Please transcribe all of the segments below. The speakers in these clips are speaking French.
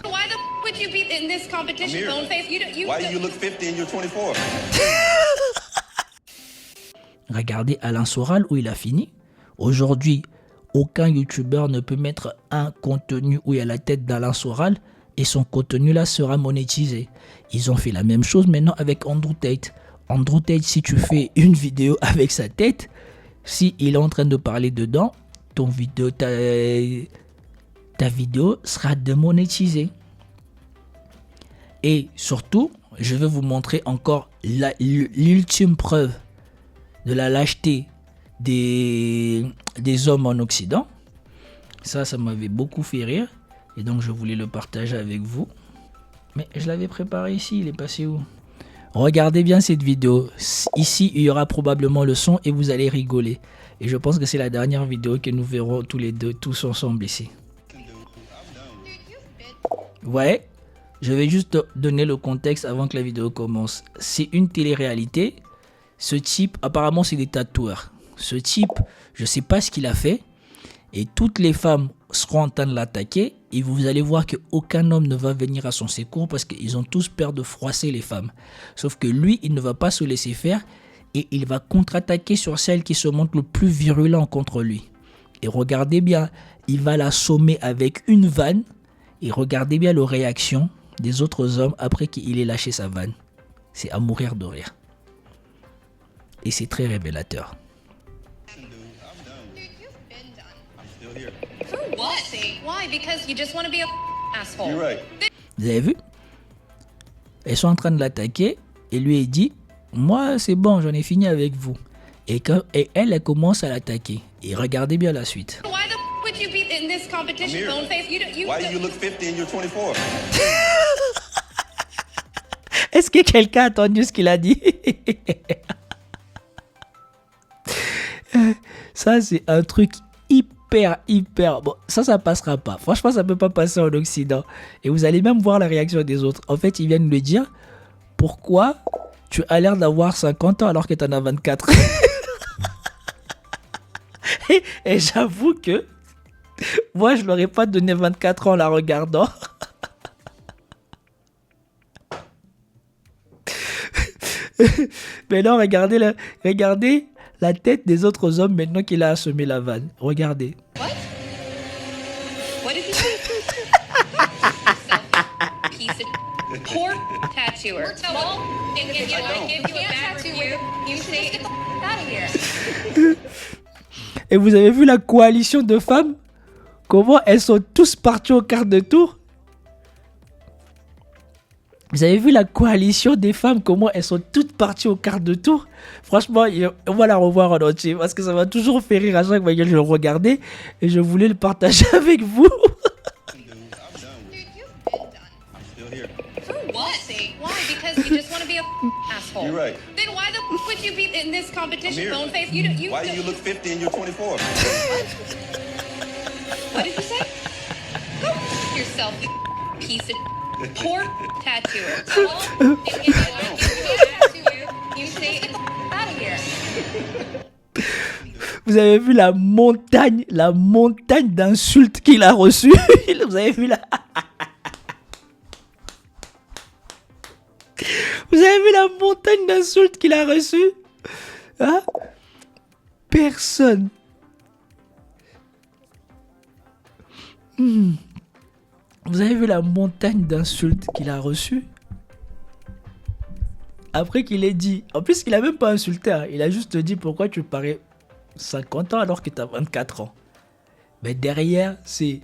Why the would you be in this competition, Amir, Boneface? why do you look 50 and you're 24? Regardez Alain Soral où il a fini. Aujourd'hui, aucun youtubeur ne peut mettre un contenu où il y a la tête d'Alain Soral et son contenu là sera monétisé. Ils ont fait la même chose maintenant avec Andrew Tate. Andrew Tate, si tu fais une vidéo avec sa tête, si il est en train de parler dedans, ta vidéo sera démonétisée. Et surtout, je vais vous montrer encore l'ultime preuve de la lâcheté des hommes en Occident. Ça m'avait beaucoup fait rire. Et donc, je voulais le partager avec vous. Mais je l'avais préparé ici. Il est passé où? Regardez bien cette vidéo. Ici, il y aura probablement le son et vous allez rigoler. Et je pense que c'est la dernière vidéo que nous verrons tous les deux, tous ensemble ici. Ouais, je vais juste donner le contexte avant que la vidéo commence. C'est une télé-réalité. Ce type, apparemment, c'est des tatoueurs. Ce type, je ne sais pas ce qu'il a fait. Et toutes les femmes seront en train de l'attaquer. Et vous allez voir qu'aucun homme ne va venir à son secours parce qu'ils ont tous peur de froisser les femmes. Sauf que lui, il ne va pas se laisser faire. Et il va contre-attaquer sur celle qui se montre le plus virulent contre lui. Et regardez bien, il va l'assommer avec une vanne. Et regardez bien les réactions des autres hommes après qu'il ait lâché sa vanne. C'est à mourir de rire. Et c'est très révélateur. For what? Why? Because you just want to be a asshole. You're right. Vous avez vu? Elles sont en train de l'attaquer et lui il dit moi c'est bon, j'en ai fini avec vous. Et elle commence à l'attaquer. Et regardez bien la suite. Why the would you be in this competition, Amir, Boneface? why do you look 50 and you're 24? Est-ce que quelqu'un a entendu ce qu'il a dit? Ça c'est un truc hyper bon, ça passera pas, franchement ça peut pas passer en Occident. Et vous allez même voir la réaction des autres. En fait ils viennent lui dire pourquoi tu as l'air d'avoir 50 ans alors que tu en as 24. et j'avoue que moi je l'aurais pas donné 24 ans en la regardant. Mais non, regardez la tête des autres hommes maintenant qu'il a assommé la vanne. Regardez. What? What did you say? Piece of poor tattooer. Well, and I give you a bad review. You say get the out of here. Et vous avez vu la coalition de femmes? Comment elles sont tous parties au quart de tour? Vous avez vu la coalition des femmes, comment elles sont toutes parties au quart de tour? Franchement, on va la revoir en entier parce que ça m'a toujours fait rire à chaque fois que je le regardais et je voulais le partager avec vous. For what? Why? Because you just want to be a asshole. You're right. Then why the would you be in this competition, Amir, Boneface? why do you look 50 and you're 24? What did you say? Go yourself, you piece of poor tattooer. Well, and I give you a tattooer. You say get the out of here. Vous avez vu la montagne d'insultes qu'il a reçues. Vous avez vu Vous avez vu la montagne d'insultes qu'il a reçues? Hein? Personne. Vous avez vu la montagne d'insultes qu'il a reçues? Après qu'il ait dit... En plus, il a même pas insulté. Hein. Il a juste dit pourquoi tu parais 50 ans alors que tu as 24 ans. Mais derrière, c'est...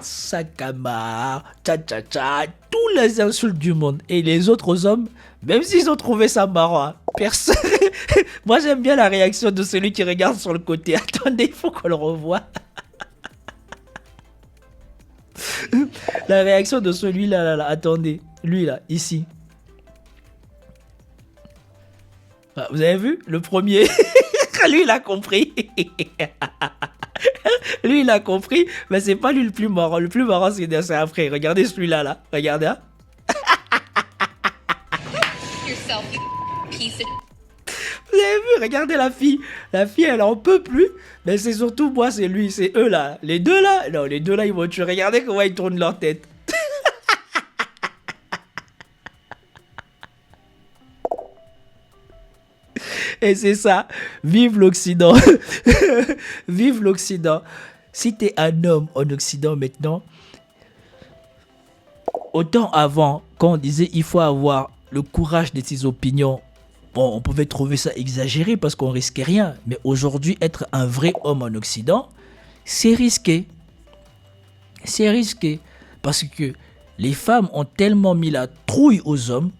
Sakama, tcha-tcha-tcha, tous les insultes du monde. Et les autres hommes, même s'ils ont trouvé ça marrant, hein, personne... Moi, j'aime bien la réaction de celui qui regarde sur le côté. Attendez, il faut qu'on le revoie. La réaction de celui-là, là, attendez. Lui, là, ici. Ah, vous avez vu? Le premier. Lui, il a compris. Lui, il a compris. Mais c'est pas lui le plus marrant. Le plus marrant, c'est après. Regardez celui-là, là. Regardez, hein. Yourself, you piece of... Vous avez vu? Regardez la fille. La fille, elle en peut plus. Mais c'est surtout moi, c'est lui. C'est eux, là. Les deux, là. Non, les deux, là, ils vont tuer. Regardez comment ils tournent leur tête. Et c'est ça. Vive l'Occident. Vive l'Occident. Si tu es un homme en Occident maintenant, autant avant, quand on disait il faut avoir le courage de ses opinions, bon, on pouvait trouver ça exagéré parce qu'on risquait rien. Mais aujourd'hui, être un vrai homme en Occident, c'est risqué. C'est risqué. Parce que les femmes ont tellement mis la trouille aux hommes.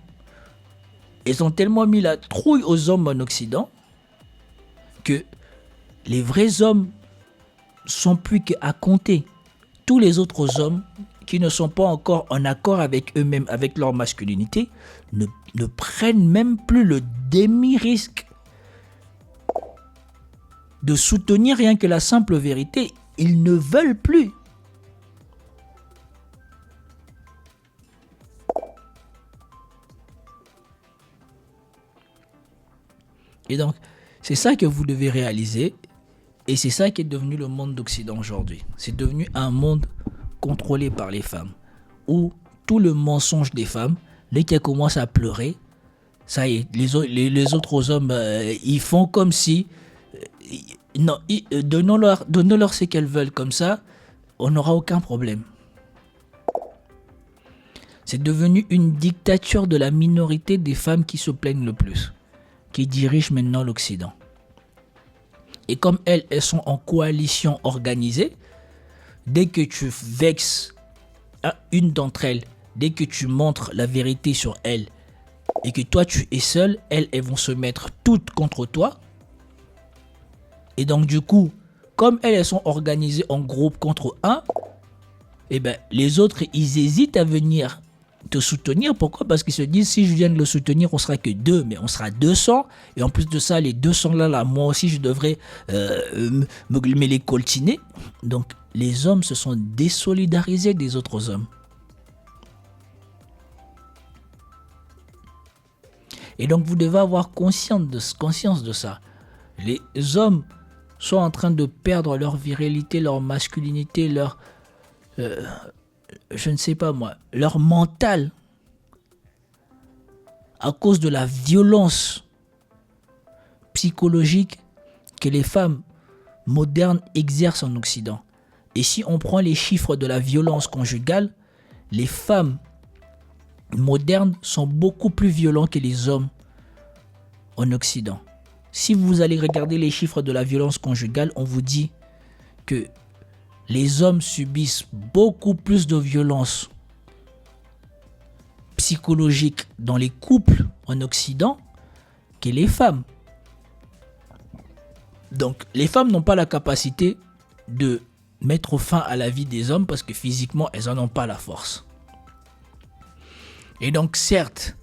Elles ont tellement mis la trouille aux hommes en Occident que les vrais hommes sont plus qu'à compter. Tous les autres hommes qui ne sont pas encore en accord avec eux-mêmes, avec leur masculinité, ne prennent même plus le demi-risque de soutenir rien que la simple vérité. Ils ne veulent plus. Et donc, c'est ça que vous devez réaliser. Et c'est ça qui est devenu le monde d'Occident aujourd'hui. C'est devenu un monde contrôlé par les femmes. Où tout le mensonge des femmes, dès qu'elles commencent à pleurer, ça y est, les autres hommes, ils font comme si... non, donnons-leur ce qu'elles veulent. Comme ça, on n'aura aucun problème. C'est devenu une dictature de la minorité des femmes qui se plaignent le plus, qui dirigent maintenant l'Occident. Et comme elles sont en coalition organisée, dès que tu vexes une d'entre elles, dès que tu montres la vérité sur elles, et que toi tu es seul, elles vont se mettre toutes contre toi. Et donc du coup, comme elles sont organisées en groupe contre un, eh ben, les autres, ils hésitent à venir te soutenir. Pourquoi? Parce qu'ils se disent, si je viens de le soutenir, on sera que 2, mais on sera 200. Et en plus de ça, les 200 là, moi aussi, je devrais me les coltiner. Donc, les hommes se sont désolidarisés des autres hommes. Et donc, vous devez avoir conscience de ça. Les hommes sont en train de perdre leur virilité, leur masculinité, leur... je ne sais pas moi, leur mental à cause de la violence psychologique que les femmes modernes exercent en Occident. Et si on prend les chiffres de la violence conjugale, les femmes modernes sont beaucoup plus violents que les hommes en Occident. Si vous allez regarder les chiffres de la violence conjugale, on vous dit que les hommes subissent beaucoup plus de violence psychologique dans les couples en Occident que les femmes. Donc, les femmes n'ont pas la capacité de mettre fin à la vie des hommes parce que physiquement, elles n'en ont pas la force. Et donc, certes,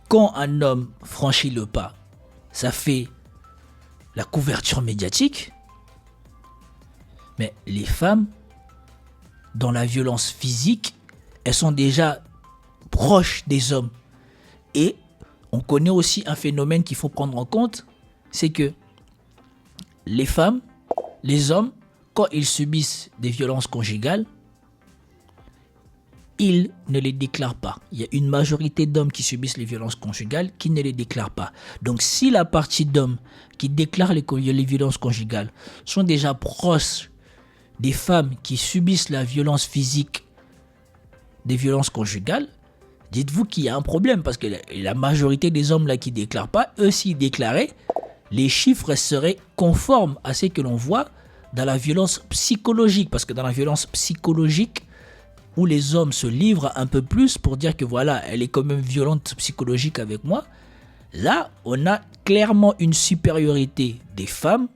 quand un homme franchit le pas, ça fait la couverture médiatique. Mais les femmes, dans la violence physique, elles sont déjà proches des hommes. Et on connaît aussi un phénomène qu'il faut prendre en compte, c'est que les femmes, les hommes, quand ils subissent des violences conjugales, ils ne les déclarent pas. Il y a une majorité d'hommes qui subissent les violences conjugales qui ne les déclarent pas. Donc si la partie d'hommes qui déclarent les violences conjugales sont déjà proches des femmes qui subissent la violence physique des violences conjugales, dites-vous qu'il y a un problème parce que la majorité des hommes là qui ne déclarent pas, eux s'ils déclaraient, les chiffres seraient conformes à ce que l'on voit dans la violence psychologique. Parce que dans la violence psychologique, où les hommes se livrent un peu plus pour dire que voilà, elle est quand même violente psychologique avec moi, là, on a clairement une supériorité des femmes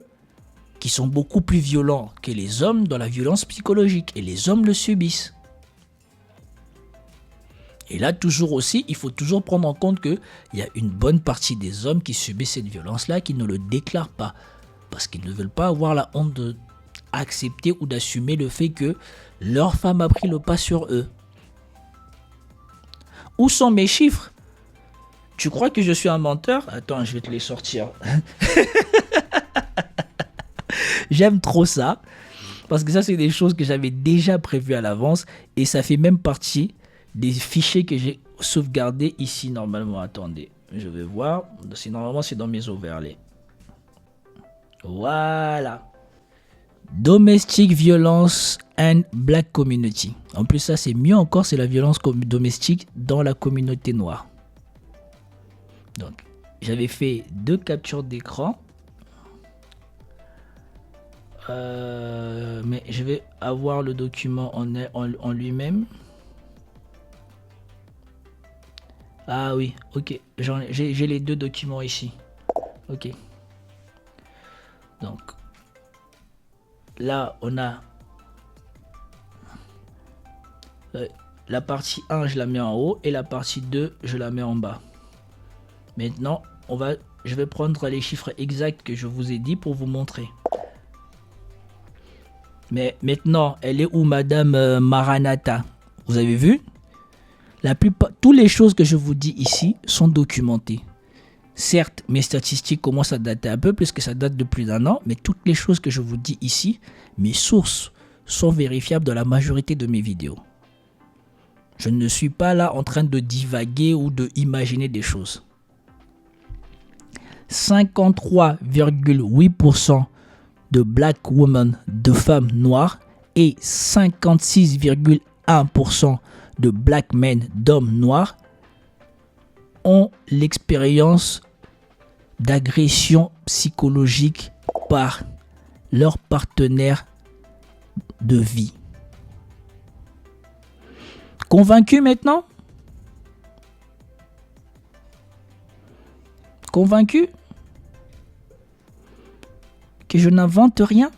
qui sont beaucoup plus violents que les hommes dans la violence psychologique. Et les hommes le subissent. Et là, toujours aussi, il faut toujours prendre en compte qu'il y a une bonne partie des hommes qui subissent cette violence-là, qui ne le déclarent pas. Parce qu'ils ne veulent pas avoir la honte d'accepter ou d'assumer le fait que leur femme a pris le pas sur eux. Où sont mes chiffres? Tu crois que je suis un menteur? Attends, je vais te les sortir. J'aime trop ça. Parce que ça, c'est des choses que j'avais déjà prévues à l'avance. Et ça fait même partie des fichiers que j'ai sauvegardés ici normalement. Attendez, je vais voir. Normalement, c'est dans mes overlays. Voilà. Domestic violence and black community. En plus, ça c'est mieux encore, c'est la violence domestique dans la communauté noire. Donc, j'avais fait 2 captures d'écran. Mais je vais avoir le document en lui-même. Ah oui, ok. J'ai les 2 documents ici. Ok. Donc, là, on a la partie 1, je la mets en haut. Et la partie 2, je la mets en bas. Maintenant, je vais prendre les chiffres exacts que je vous ai dit pour vous montrer. Mais maintenant, elle est où Madame Maranatha? Vous avez vu? Toutes les choses que je vous dis ici sont documentées. Certes, mes statistiques commencent à dater un peu puisque ça date de plus d'1 an, mais toutes les choses que je vous dis ici, mes sources sont vérifiables dans la majorité de mes vidéos. Je ne suis pas là en train de divaguer ou de imaginer des choses. 53,8% de black women, de femmes noires, et 56,1% de black men, d'hommes noirs, ont l'expérience d'agression psychologique par leur partenaire de vie. Convaincu maintenant? Convaincu que je n'invente rien?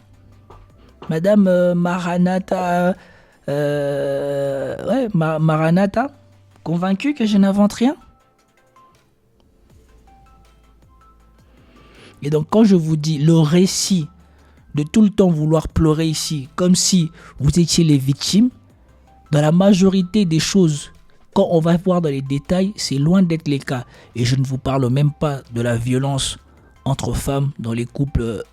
Madame Maranatha, Maranatha, convaincu que je n'invente rien? Et donc quand je vous dis le récit de tout le temps vouloir pleurer ici, comme si vous étiez les victimes, dans la majorité des choses, quand on va voir dans les détails, c'est loin d'être les cas. Et je ne vous parle même pas de la violence entre femmes dans les couples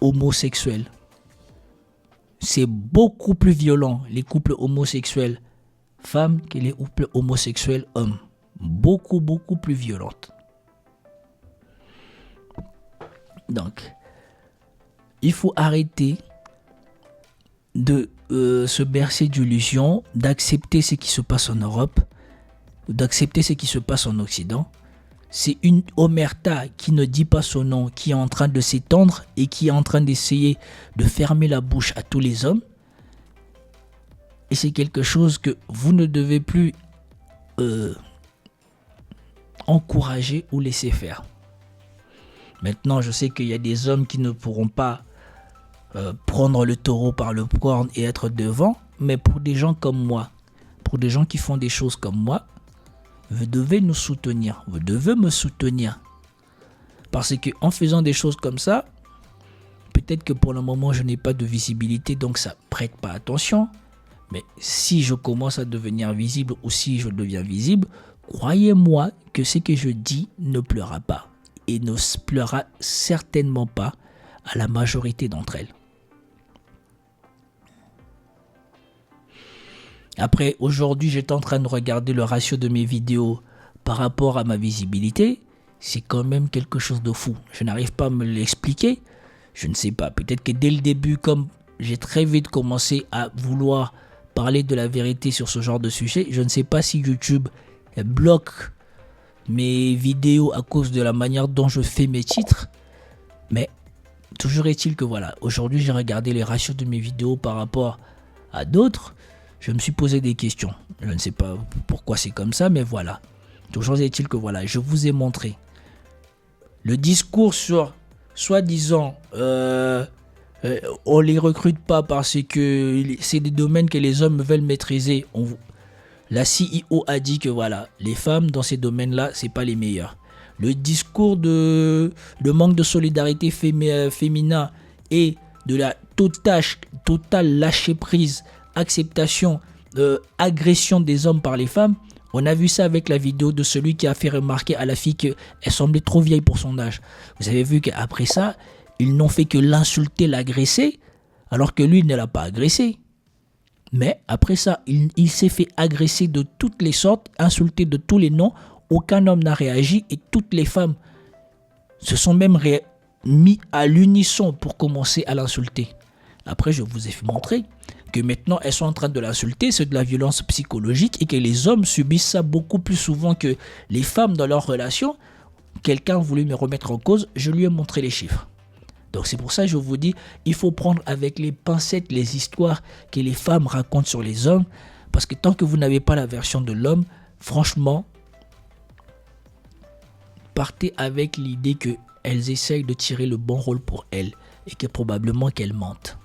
homosexuels. C'est beaucoup plus violent, les couples homosexuels femmes, que les couples homosexuels hommes. Beaucoup, beaucoup plus violentes. Donc, il faut arrêter de se bercer d'illusions, d'accepter ce qui se passe en Europe, d'accepter ce qui se passe en Occident. C'est une omerta qui ne dit pas son nom, qui est en train de s'étendre et qui est en train d'essayer de fermer la bouche à tous les hommes. Et c'est quelque chose que vous ne devez plus encourager ou laisser faire. Maintenant, je sais qu'il y a des hommes qui ne pourront pas prendre le taureau par le corne et être devant, mais pour des gens comme moi, pour des gens qui font des choses comme moi, vous devez nous soutenir, vous devez me soutenir. Parce que en faisant des choses comme ça, peut-être que pour le moment je n'ai pas de visibilité, donc ça prête pas attention. Mais si je commence à devenir visible ou si je deviens visible, croyez-moi que ce que je dis ne pleura pas. Et ne pleura certainement pas à la majorité d'entre elles. Après, aujourd'hui, j'étais en train de regarder le ratio de mes vidéos par rapport à ma visibilité. C'est quand même quelque chose de fou. Je n'arrive pas à me l'expliquer. Je ne sais pas. Peut-être que dès le début, comme j'ai très vite commencé à vouloir parler de la vérité sur ce genre de sujet, je ne sais pas si YouTube bloque mes vidéos à cause de la manière dont je fais mes titres. Mais toujours est-il que voilà, aujourd'hui, j'ai regardé les ratios de mes vidéos par rapport à d'autres. Je me suis posé des questions. Je ne sais pas pourquoi c'est comme ça, mais voilà. Toujours est-il que voilà, je vous ai montré le discours sur soi-disant on les recrute pas parce que c'est des domaines que les hommes veulent maîtriser. La CEO a dit que voilà, les femmes dans ces domaines-là, c'est pas les meilleures. Le discours de manque de solidarité féminin et de la totale lâcher prise, acceptation, agression des hommes par les femmes. On a vu ça avec la vidéo de celui qui a fait remarquer à la fille qu'elle semblait trop vieille pour son âge. Vous avez vu qu'après ça, ils n'ont fait que l'insulter, l'agresser, alors que lui ne l'a pas agressé. Mais après ça, il s'est fait agresser de toutes les sortes, insulter de tous les noms. Aucun homme n'a réagi et toutes les femmes se sont même mis à l'unisson pour commencer à l'insulter. Après, je vous ai montré que maintenant, elles sont en train de l'insulter, c'est de la violence psychologique et que les hommes subissent ça beaucoup plus souvent que les femmes dans leurs relations. Quelqu'un voulait me remettre en cause, je lui ai montré les chiffres. Donc c'est pour ça que je vous dis, il faut prendre avec les pincettes les histoires que les femmes racontent sur les hommes, parce que tant que vous n'avez pas la version de l'homme, franchement, partez avec l'idée qu'elles essayent de tirer le bon rôle pour elles et que probablement qu'elles mentent.